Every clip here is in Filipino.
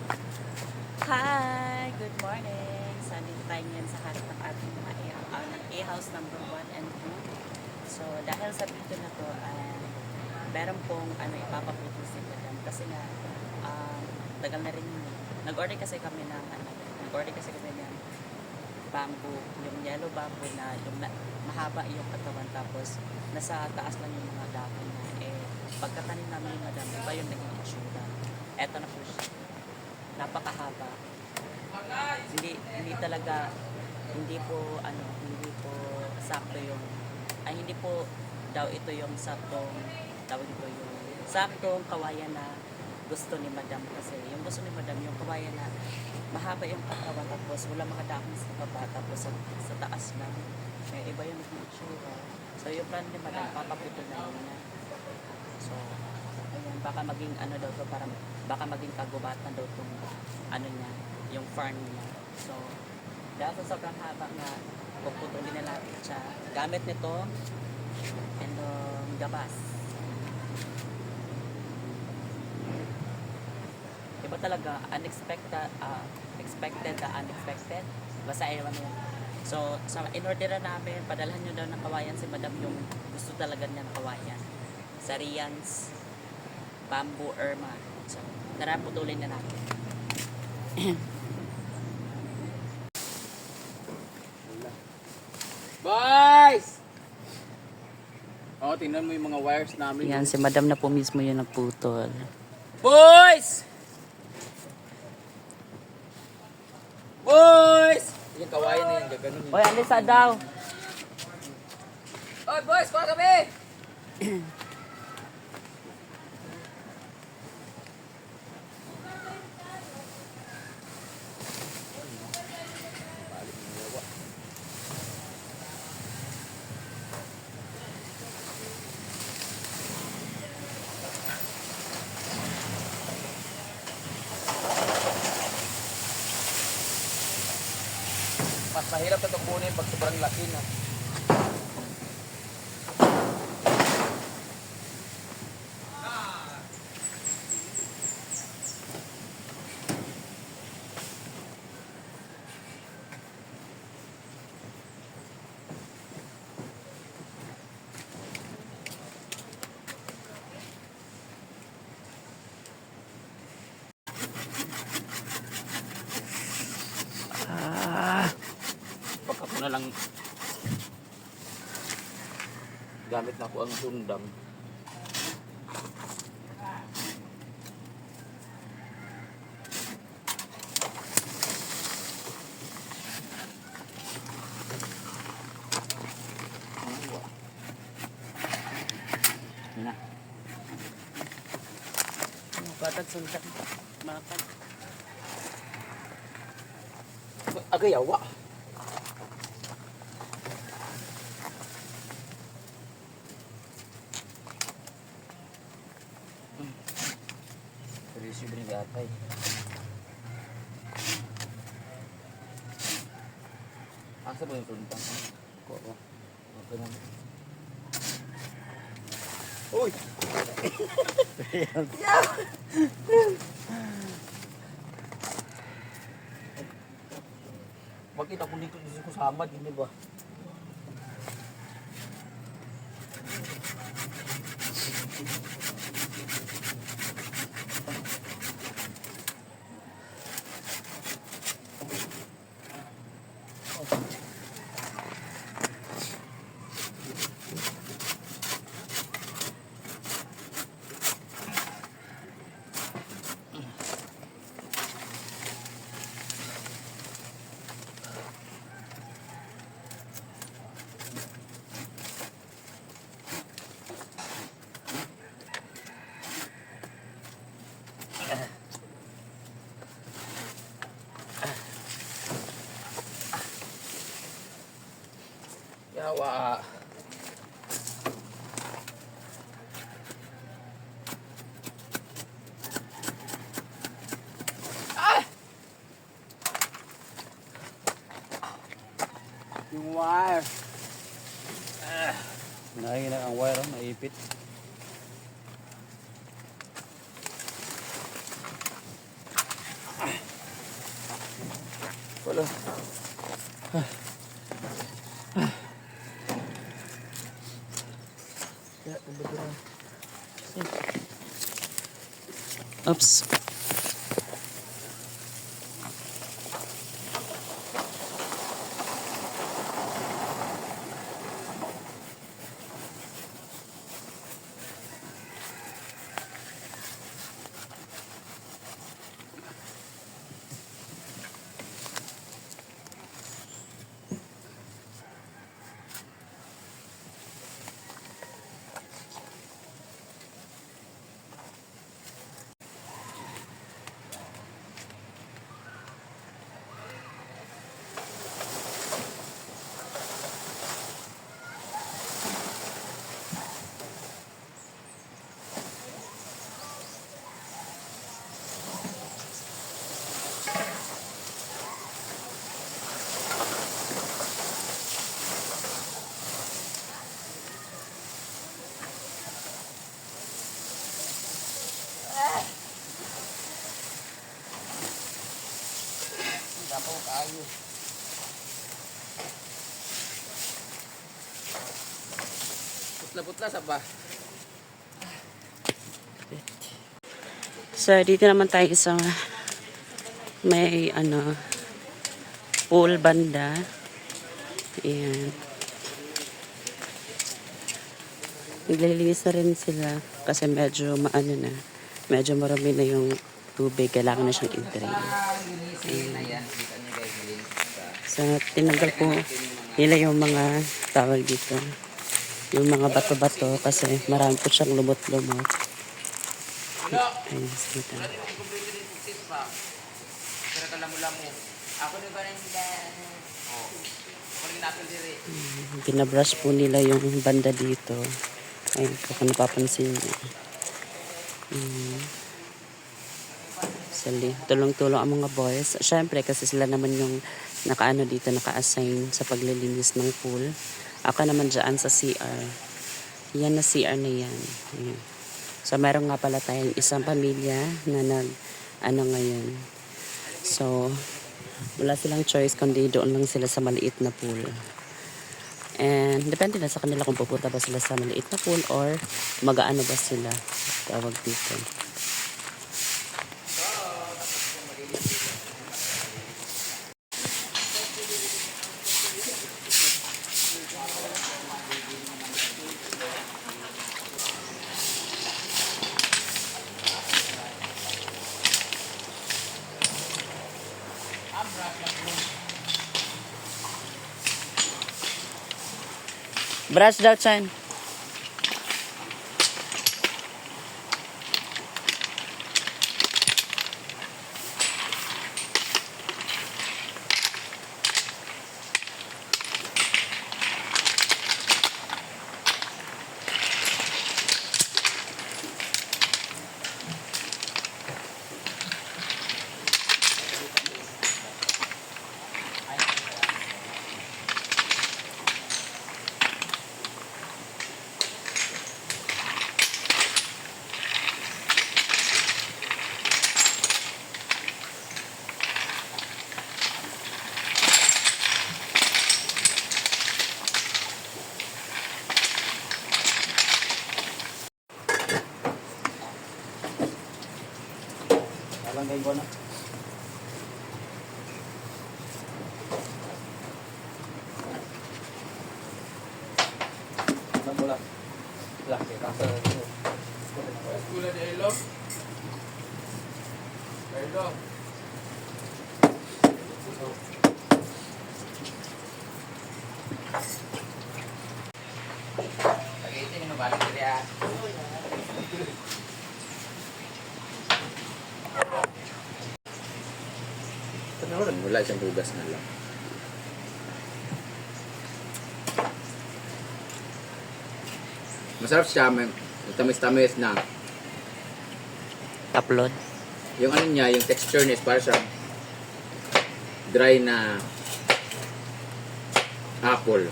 Hi! Good morning! Sunday tayo ngayon sa harap ng ating mga ng A-house number 1 and 2. So, dahil sa video na to, meron pong ipapaputo si Madam. Kasi nga, tagal na rin nag-order kasi kami ng bamboo, yung yellow bamboo na yung mahaba yung katawan, tapos nasa taas lang yung mga dahon na pagkatanim namin ni Madam, iba yung naging itsura. Eto na po siya. Napakahaba. Hindi talaga, hindi po sakto yung hindi po daw ito yung saktong kawayan na gusto ni Madam. Kasi yung gusto ni Madam yung kawayan na mahaba yung katawan, tapos wala makadakong sa baba, tapos sa taas lang iba yung itsura. So yung plan ni Madam, papaputo na niya. So ayun, baka maging daw to, baka maging kagubatan daw tong niya, yung farm niya. So dahil sa sobrang haba nga, puputulin na natin siya gamit nito and gabas. Iba talaga, expected basta ewan mo. So in-order na namin, padalhan nyo daw ng kawayan si Madam, yung gusto talaga niya ng kawayan, Sarians Bamboo Irma. So tara, putulin na natin. Boys! Tingnan mo yung mga wires namin. Yan, si Madam na po mismo yung nagputol. Boys! Boys! Yung kawayan na yun, gaganon yun. Oy, alisa daw. Oy, boys! Kuha kami! Mas mahirap ito kunin pag sobrang laki na. Baka ko na lang gamit na ako ang sundam. Na. Batag suntak. Makan. Agayawa. Seryoso ba yung gatay? Asa ba yung suntang? Koko. Okay na. Uy! Bakit ako dito ko sama din, di ba? Yawa. Yung wire. Nahihina ang wire, naipit. Wala. Oops. Dapaw kayo. Putla-putla sa ba? So, dito naman tayo sa may pool banda. Ayan. Naglilinis na rin sila kasi medyo medyo marami na yung tubig. Kailangan na siyang i-drain. Linisin na yan. Kita niyo guys, malinis pa. So, tinanggal po nila yung mga tawag dito. Yung mga bato-bato kasi marami po siyang lumot-lumot. Ayan, dito. Pero kalamu-lamu. Ako na ba nila? Oh. Ako rin natin diri. Binabrush po nila yung banda dito. Ayun po kung napapansin niyo. Sali, tulong-tulong ang mga boys. Siyempre, kasi sila naman yung naka-assign sa paglilinis ng pool. Ako naman dyan sa CR. Yan na CR na yan. Ayan. So, meron nga pala tayong isang pamilya na ngayon. So, wala silang choice kundi doon lang sila sa maliit na pool. And, depende na sa kanila kung pupunta ba sila sa maliit na pool or mag-aano ba sila. Tawag dito. Brush daw, Chan. Langgayin ko na. Mula. Laki kasi. Eskwela de Elo. Elo. Pagitin mo balik diri ah. Wala siyang hugas na lang. Masarap siya, may tamis-tamis na. Upload. Yung ano niya, yung texture niya is para sa dry na apple.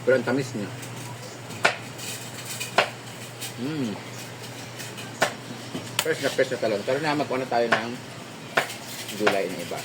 Pero ang tamis niya. Fresh na talaga. Pero na magkuha na tayo ng gulay na iba.